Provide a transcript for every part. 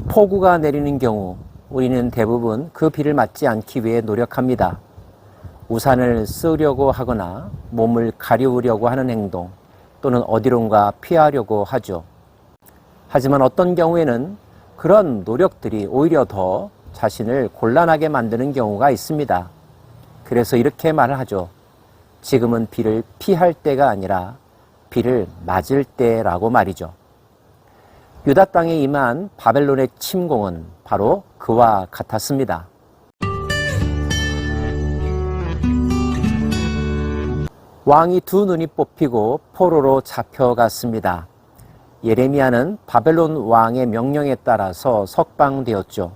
폭우가 내리는 경우 우리는 대부분 그 비를 맞지 않기 위해 노력합니다. 우산을 쓰려고 하거나 몸을 가리우려고 하는 행동 또는 어디론가 피하려고 하죠. 하지만 어떤 경우에는 그런 노력들이 오히려 더 자신을 곤란하게 만드는 경우가 있습니다. 그래서 이렇게 말을 하죠. 지금은 비를 피할 때가 아니라 비를 맞을 때라고 말이죠. 유다 땅에 임한 바벨론의 침공은 바로 그와 같았습니다. 왕이 두 눈이 뽑히고 포로로 잡혀갔습니다. 예레미야는 바벨론 왕의 명령에 따라서 석방되었죠.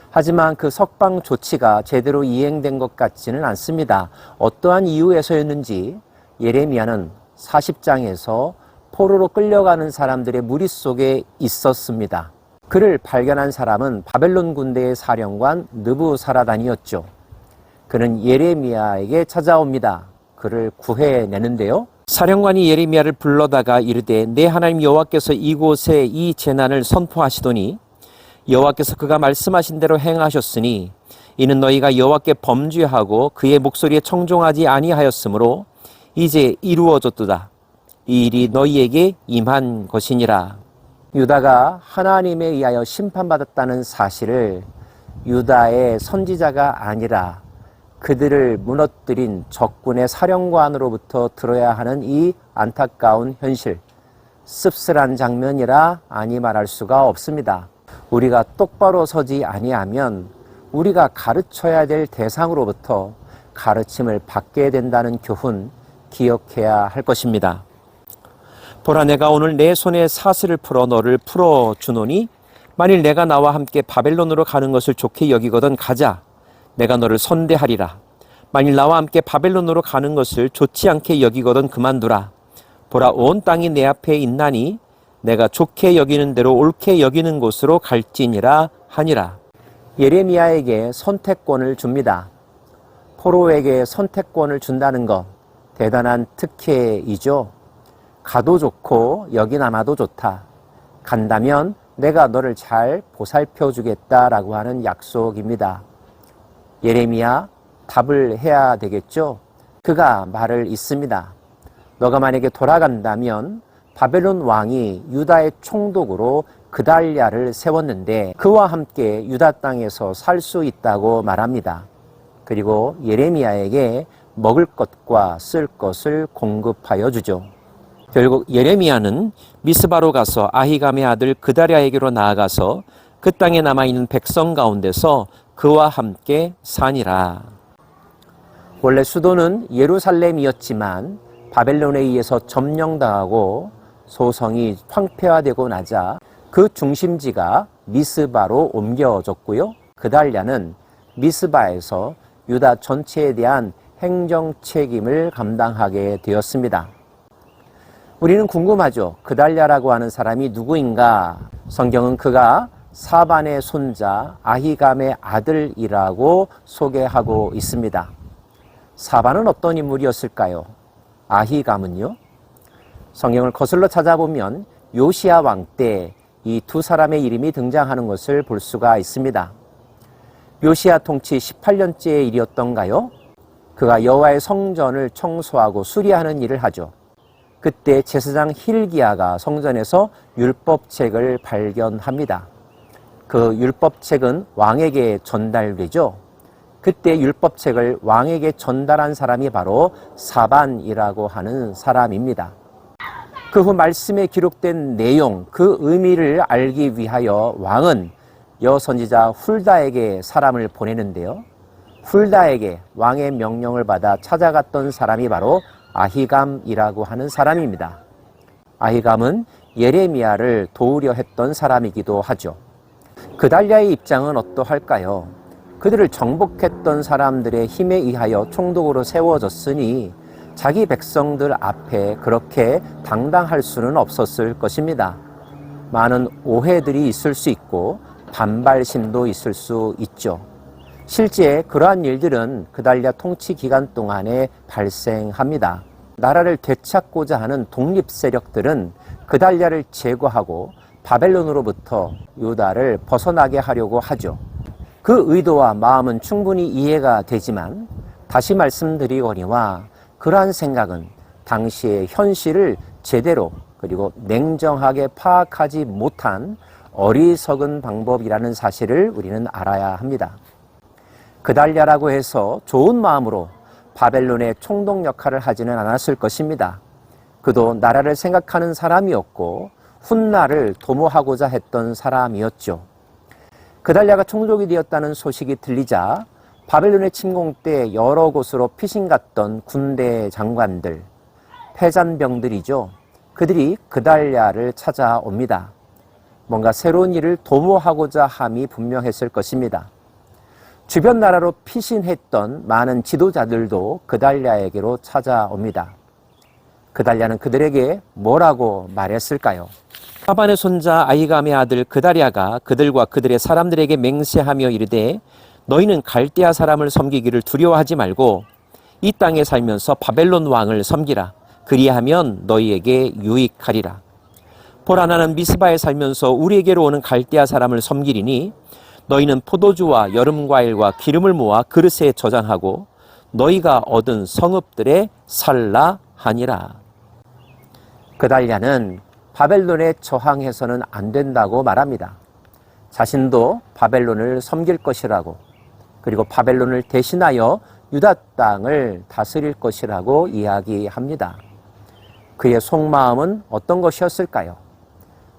하지만 그 석방 조치가 제대로 이행된 것 같지는 않습니다. 어떠한 이유에서였는지 예레미야는 40장에서 포로로 끌려가는 사람들의 무리 속에 있었습니다. 그를 발견한 사람은 바벨론 군대의 사령관 느부사라단이었죠. 그는 예레미야에게 찾아옵니다. 그를 구해내는데요. 사령관이 예레미야를 불러다가 이르되 내 하나님 여호와께서 이곳에 이 재난을 선포하시더니 여호와께서 그가 말씀하신 대로 행하셨으니 이는 너희가 여호와께 범죄하고 그의 목소리에 청종하지 아니하였으므로 이제 이루어졌도다. 이 일이 너희에게 임한 것이니라. 유다가 하나님에 의하여 심판받았다는 사실을 유다의 선지자가 아니라 그들을 무너뜨린 적군의 사령관으로부터 들어야 하는 이 안타까운 현실, 씁쓸한 장면이라 아니 말할 수가 없습니다. 우리가 똑바로 서지 아니하면 우리가 가르쳐야 될 대상으로부터 가르침을 받게 된다는 교훈 기억해야 할 것입니다. 보라, 내가 오늘 내 손에 사슬을 풀어 너를 풀어주노니 만일 내가 나와 함께 바벨론으로 가는 것을 좋게 여기거든 가자. 내가 너를 선대하리라. 만일 나와 함께 바벨론으로 가는 것을 좋지 않게 여기거든 그만두라. 보라, 온 땅이 내 앞에 있나니 내가 좋게 여기는 대로 옳게 여기는 곳으로 갈지니라 하니라. 예레미야에게 선택권을 줍니다. 포로에게 선택권을 준다는 것 대단한 특혜이죠. 가도 좋고 여기 남아도 좋다. 간다면 내가 너를 잘 보살펴 주겠다라고 하는 약속입니다. 예레미야, 답을 해야 되겠죠? 그가 말을 잇습니다. 너가 만약에 돌아간다면 바벨론 왕이 유다의 총독으로 그달랴를 세웠는데 그와 함께 유다 땅에서 살 수 있다고 말합니다. 그리고 예레미야에게 먹을 것과 쓸 것을 공급하여 주죠. 결국 예레미야는 미스바로 가서 아히감의 아들 그달랴에게로 나아가서 그 땅에 남아있는 백성 가운데서 그와 함께 사니라. 원래 수도는 예루살렘이었지만 바벨론에 의해서 점령당하고 소성이 황폐화되고 나자 그 중심지가 미스바로 옮겨졌고요. 그달랴는 미스바에서 유다 전체에 대한 행정 책임을 감당하게 되었습니다. 우리는 궁금하죠. 그달랴라고 하는 사람이 누구인가? 성경은 그가 사반의 손자 아히감의 아들이라고 소개하고 있습니다. 사반은 어떤 인물이었을까요? 아히감은요? 성경을 거슬러 찾아보면 요시야 왕 때 이 두 사람의 이름이 등장하는 것을 볼 수가 있습니다. 요시야 통치 18년째의 일이었던가요? 그가 여호와의 성전을 청소하고 수리하는 일을 하죠. 그때 제사장 hil기야가 성전에서 율법책을 발견합니다. 그 율법책은 왕에게 전달되죠. 그때 율법책을 왕에게 전달한 사람이 바로 사반이라고 하는 사람입니다. 그 후 말씀에 기록된 내용, 그 의미를 알기 위하여 왕은 여선지자 훌다에게 사람을 보내는데요. 훌다에게 왕의 명령을 받아 찾아갔던 사람이 바로 아히감이라고 하는 사람입니다. 아히감은 예레미야를 도우려 했던 사람이기도 하죠. 그달랴의 입장은 어떠할까요? 그들을 정복했던 사람들의 힘에 의하여 총독으로 세워졌으니 자기 백성들 앞에 그렇게 당당할 수는 없었을 것입니다. 많은 오해들이 있을 수 있고 반발심도 있을 수 있죠. 실제 그러한 일들은 그달랴 통치 기간 동안에 발생합니다. 나라를 되찾고자 하는 독립 세력들은 그달랴를 제거하고 바벨론으로부터 유다를 벗어나게 하려고 하죠. 그 의도와 마음은 충분히 이해가 되지만 다시 말씀드리거니와 그러한 생각은 당시의 현실을 제대로 그리고 냉정하게 파악하지 못한 어리석은 방법이라는 사실을 우리는 알아야 합니다. 그달랴라고 해서 좋은 마음으로 바벨론의 총독 역할을 하지는 않았을 것입니다. 그도 나라를 생각하는 사람이었고 훗날을 도모하고자 했던 사람이었죠. 그달랴가 총독이 되었다는 소식이 들리자 바벨론의 침공 때 여러 곳으로 피신 갔던 군대 장관들, 패잔병들이죠. 그들이 그달랴를 찾아옵니다. 뭔가 새로운 일을 도모하고자 함이 분명했을 것입니다. 주변 나라로 피신했던 많은 지도자들도 그달랴에게로 찾아옵니다. 그달랴는 그들에게 뭐라고 말했을까요? 사반의 손자 아히감의 아들 그달랴가 그들과 그들의 사람들에게 맹세하며 이르되 너희는 갈대아 사람을 섬기기를 두려워하지 말고 이 땅에 살면서 바벨론 왕을 섬기라. 그리하면 너희에게 유익하리라. 보라 나는 미스바에 살면서 우리에게로 오는 갈대아 사람을 섬기리니 너희는 포도주와 여름과일과 기름을 모아 그릇에 저장하고 너희가 얻은 성읍들에 살라 하니라. 그달랴는 바벨론에 저항해서는 안 된다고 말합니다. 자신도 바벨론을 섬길 것이라고, 그리고 바벨론을 대신하여 유다 땅을 다스릴 것이라고 이야기합니다. 그의 속마음은 어떤 것이었을까요?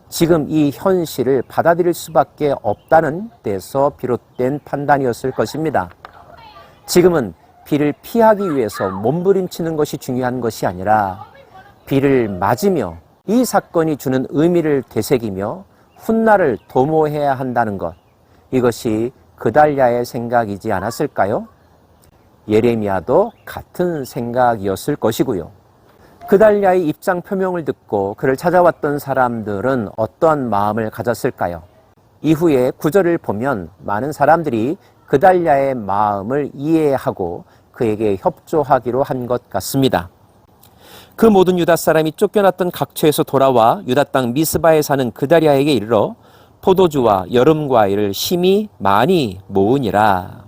지금 이 현실을 받아들일 수밖에 없다는 데서 비롯된 판단이었을 것입니다. 지금은 비를 피하기 위해서 몸부림치는 것이 중요한 것이 아니라 비를 맞으며 이 사건이 주는 의미를 되새기며 훗날을 도모해야 한다는 것, 이것이 그달랴의 생각이지 않았을까요? 예레미야도 같은 생각이었을 것이고요. 그달랴의 입장 표명을 듣고 그를 찾아왔던 사람들은 어떠한 마음을 가졌을까요? 이후에 구절을 보면 많은 사람들이 그달랴의 마음을 이해하고 그에게 협조하기로 한 것 같습니다. 그 모든 유다 사람이 쫓겨났던 각처에서 돌아와 유다 땅 미스바에 사는 그달랴에게 이르러 포도주와 여름과일을 심히 많이 모으니라.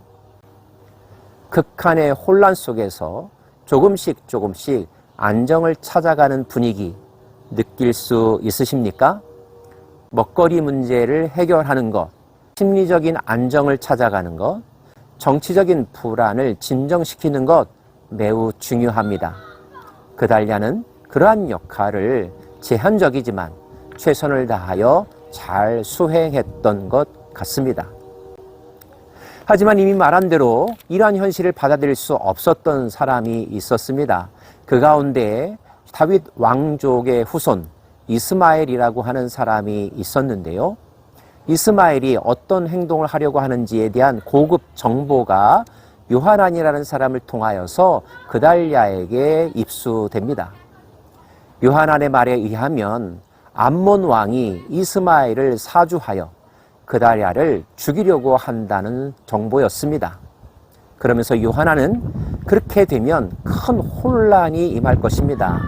극한의 혼란 속에서 조금씩 안정을 찾아가는 분위기 느낄 수 있으십니까? 먹거리 문제를 해결하는 것, 심리적인 안정을 찾아가는 것, 정치적인 불안을 진정시키는 것 매우 중요합니다. 그달랴는 그러한 역할을 제한적이지만 최선을 다하여 잘 수행했던 것 같습니다. 하지만 이미 말한 대로 이러한 현실을 받아들일 수 없었던 사람이 있었습니다. 그 가운데 다윗 왕족의 후손 이스마엘이라고 하는 사람이 있었는데요. 이스마엘이 어떤 행동을 하려고 하는지에 대한 고급 정보가 요하난이라는 사람을 통하여서 그달랴에게 입수됩니다. 요하난의 말에 의하면 암몬 왕이 이스마엘을 사주하여 그달랴를 죽이려고 한다는 정보였습니다. 그러면서 요하난은 그렇게 되면 큰 혼란이 임할 것입니다.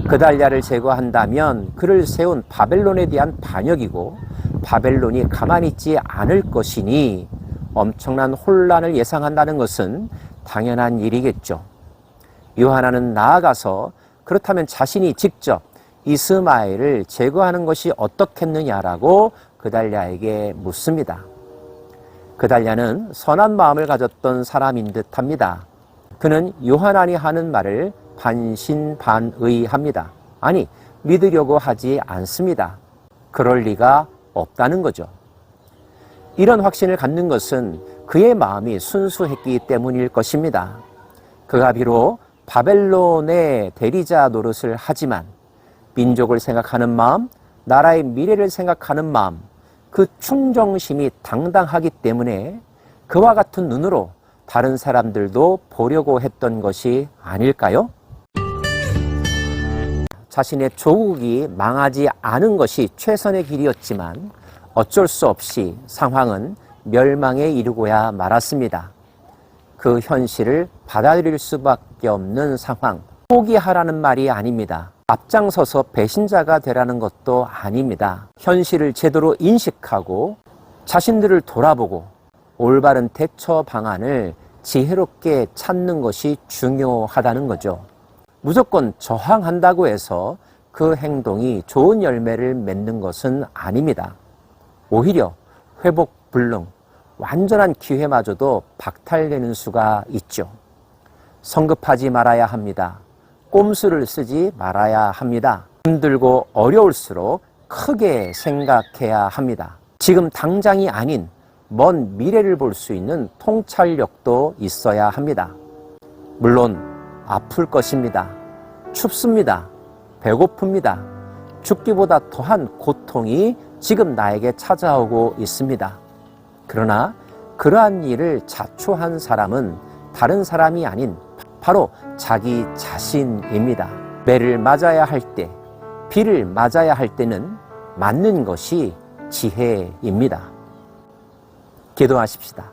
그달랴를 제거한다면 그를 세운 바벨론에 대한 반역이고 바벨론이 가만히 있지 않을 것이니 엄청난 혼란을 예상한다는 것은 당연한 일이겠죠. 요하난은 나아가서 그렇다면 자신이 직접 이스마엘을 제거하는 것이 어떻겠느냐라고 그달랴에게 묻습니다. 그달랴는 선한 마음을 가졌던 사람인 듯합니다. 그는 요하난이 하는 말을 반신반의합니다. 아니, 믿으려고 하지 않습니다. 그럴 리가 없다는 거죠. 이런 확신을 갖는 것은 그의 마음이 순수했기 때문일 것입니다. 그가 비록 바벨론의 대리자 노릇을 하지만 민족을 생각하는 마음, 나라의 미래를 생각하는 마음, 그 충정심이 당당하기 때문에 그와 같은 눈으로 다른 사람들도 보려고 했던 것이 아닐까요? 자신의 조국이 망하지 않은 것이 최선의 길이었지만 어쩔 수 없이 상황은 멸망에 이르고야 말았습니다. 그 현실을 받아들일 수밖에 없는 상황, 포기하라는 말이 아닙니다. 앞장서서 배신자가 되라는 것도 아닙니다. 현실을 제대로 인식하고 자신들을 돌아보고 올바른 대처 방안을 지혜롭게 찾는 것이 중요하다는 거죠. 무조건 저항한다고 해서 그 행동이 좋은 열매를 맺는 것은 아닙니다. 오히려 회복 불능, 완전한 기회마저도 박탈되는 수가 있죠. 성급하지 말아야 합니다. 꼼수를 쓰지 말아야 합니다. 힘들고 어려울수록 크게 생각해야 합니다. 지금 당장이 아닌 먼 미래를 볼 수 있는 통찰력도 있어야 합니다. 물론 아플 것입니다. 춥습니다. 배고픕니다. 죽기보다 더한 고통이 지금 나에게 찾아오고 있습니다. 그러나 그러한 일을 자초한 사람은 다른 사람이 아닌 바로 자기 자신입니다. 매를 맞아야 할 때, 비를 맞아야 할 때는 맞는 것이 지혜입니다. 기도하십시다.